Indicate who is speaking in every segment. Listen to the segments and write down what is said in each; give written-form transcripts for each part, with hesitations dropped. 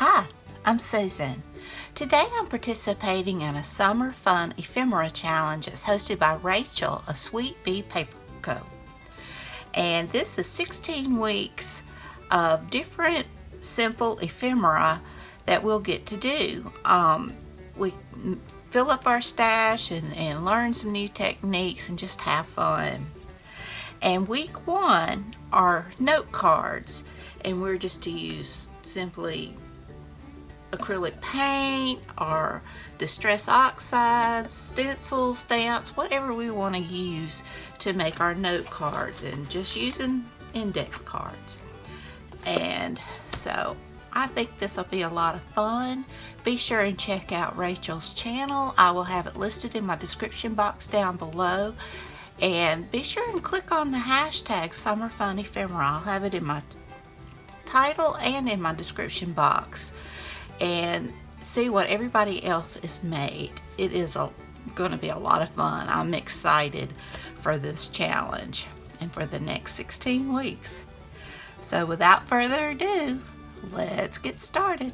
Speaker 1: Hi, I'm Susan. Today I'm participating in a Summer Fun Ephemera Challenge that's hosted by Rachel of Sweet Bee Paper Co. And this is 16 weeks of different simple ephemera that we'll get to do. We fill up our stash and learn some new techniques and just have fun. And week 1 are note cards, and we're just to use simply acrylic paint or distress oxides, stencils, stamps, whatever we want to use to make our note cards, and just using index cards. And so I think this will be a lot of fun. Be sure and check out Rachel's channel. I will have it listed in my description box down below. And be sure and click on the hashtag Summer Fun Ephemera. I'll have it in my title and in my description box. And see what everybody else is made. It is going to be a lot of fun. I'm excited for this challenge and for the next 16 weeks. So without further ado, let's get started.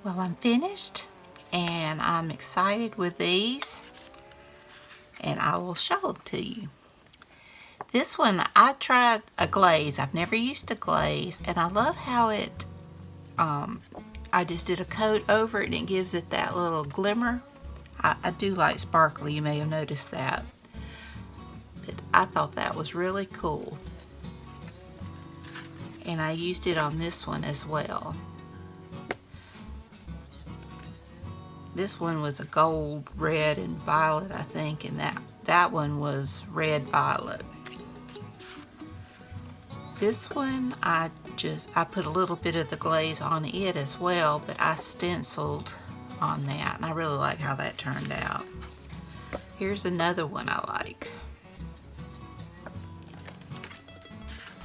Speaker 1: Well, I'm finished and I'm excited with these, and I will show them to you. This one, I tried a glaze. I've never used a glaze, and I love how it, I just did a coat over it and it gives it that little glimmer. I do like sparkly, you may have noticed that. But I thought that was really cool. And I used it on this one as well. This one was a gold, red, and violet, I think, and that one was red, violet. This one, I put a little bit of the glaze on it as well, but I stenciled on that, and I really like how that turned out. Here's another one I like.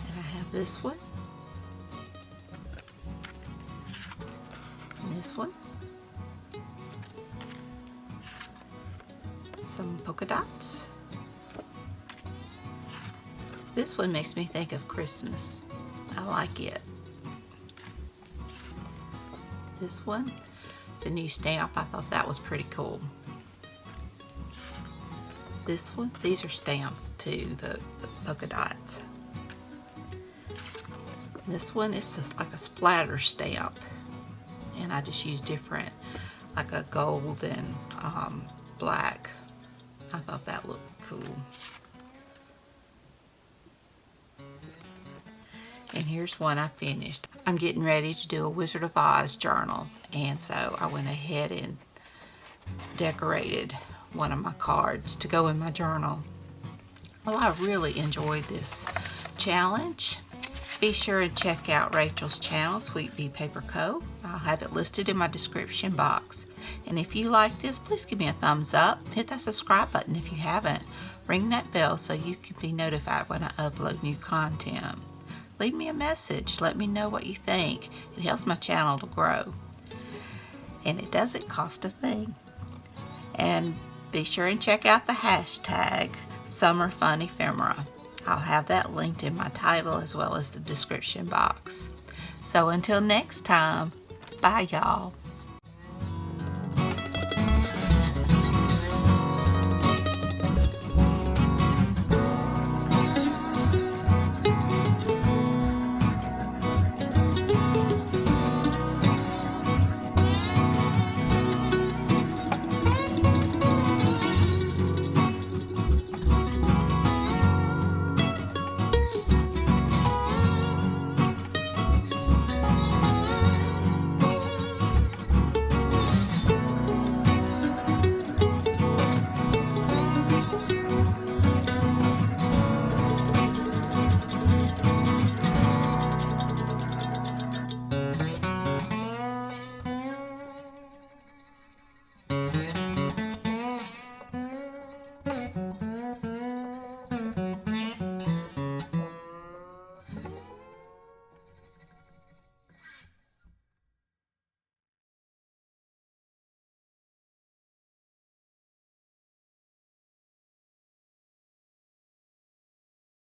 Speaker 1: And I have this one. And this one. Some polka dots. This one makes me think of Christmas. I like it. This one, it's a new stamp. I thought that was pretty cool. This one, these are stamps too, the polka dots. This one is just like a splatter stamp, and I just use different, like a gold and black. I thought that looked cool. And here's one I finished. I'm getting ready to do a Wizard of Oz journal, and so I went ahead and decorated one of my cards to go in my journal. Well, I really enjoyed this challenge. Be sure and check out Rachel's channel, Sweet Bee Paper Co. I'll have it listed in my description box. And if you like this, please give me a thumbs up. Hit that subscribe button if you haven't. Ring that bell so you can be notified when I upload new content. Leave me a message. Let me know what you think. It helps my channel to grow. And it doesn't cost a thing. And be sure and check out the hashtag Summer Fun Ephemera. I'll have that linked in my title as well as the description box. So until next time, bye y'all.